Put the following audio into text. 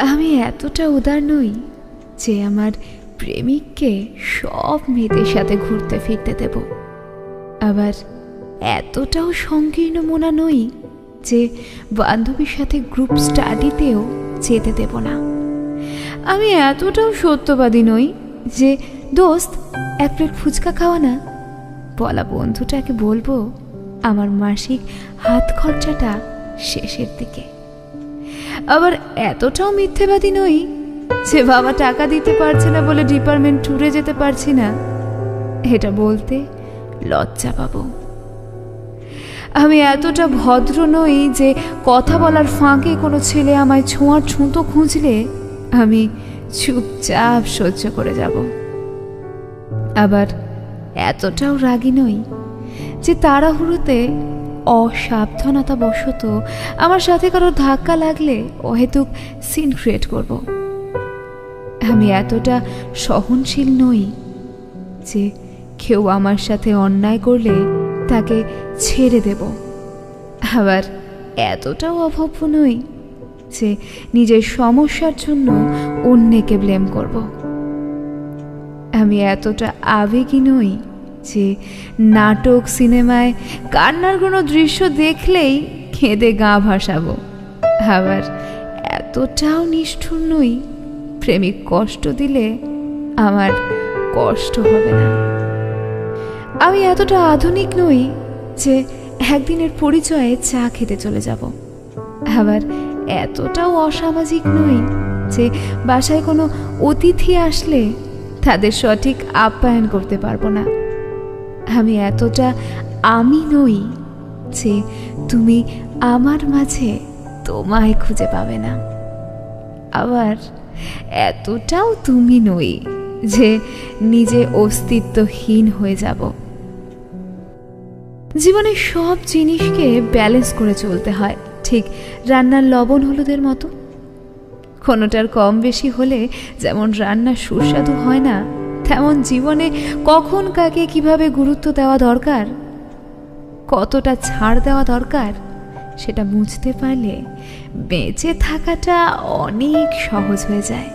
আমি এতটা উদার নই যে আমার প্রেমিককে সব মেয়েদের সাথে ঘুরতে ফিরতে দেব, আবার এতটাও সংকীর্ণ মনা নই যে বান্ধবীর সাথে গ্রুপ স্টাডিতেও যেতে দেব না। আমি এতটাও সত্যবাদী নই যে দোস্ত এক প্লেট ফুচকা খাওয়া না বলা বন্ধুটাকে বলবো আমার মাসিক হাত খরচাটা শেষের দিকে। আবার এতটাও মিথ্যেবাদী নই যে বাবা টাকা দিতে পারছে না বলে ডিপার্টমেন্ট ট্যুরে যেতে পারছি না এটা বলতে লজ্জা পাবো। আমি এতটা ভদ্র নই যে কথা বলার ফাঁকে কোনো ছেলে আমায় ছোঁয়ার ছুঁতো খুঁজলে আমি চুপচাপ সহ্য করে যাব। আবার এতটাও রাগী নই যে তাড়াহুড়োতে অসাবধানতা বশত আমার সাথে কারো ধাক্কা লাগলে অহেতুক সিন ক্রিয়েট করব। আমি এতটা সহনশীল নই যে কেউ আমার সাথে অন্যায় করলে তাকে ছেড়ে দেব। আবার এতটাও অভব্য নই যে নিজের সমস্যার জন্য অন্যকে ব্লেম করব। আমি এতটা আবেগী নই যে নাটক সিনেমায় কান্নার কোনো দৃশ্য দেখলেই কেঁদে গা ভাসাবো। আবার এতটাও নিষ্ঠুর নই প্রেমিক কষ্ট দিলে আমার কষ্ট হবে না। আমি এতটা আধুনিক নই যে একদিনের পরিচয়ে চা খেতে চলে যাব। আবার এতটাও অসামাজিক নই যে বাসায় কোনো অতিথি আসলে তাদের সঠিক আপ্যায়ন করতে পারবো না। আমি এতটা আমি নই যে তুমি আমার মাঝে তোমায় খুঁজে পাবে না। আবার এতটাও তুমি নই যে নিজে অস্তিত্বহীন হয়ে যাব। জীবনে সব জিনিসকে ব্যালেন্স করে চলতে হয়, ঠিক রান্নার লবণ হলুদের মতো। কোনোটার কম বেশি হলে যেমন রান্না সুস্বাদু হয় না, তেমন জীবনে কখন কাকে কিভাবে গুরুত্ব দেওয়া দরকার, কতটা ছাড় দেওয়া দরকার সেটা বুঝতে পারলে বেঁচে থাকাটা অনেক সহজ হয়ে যায়।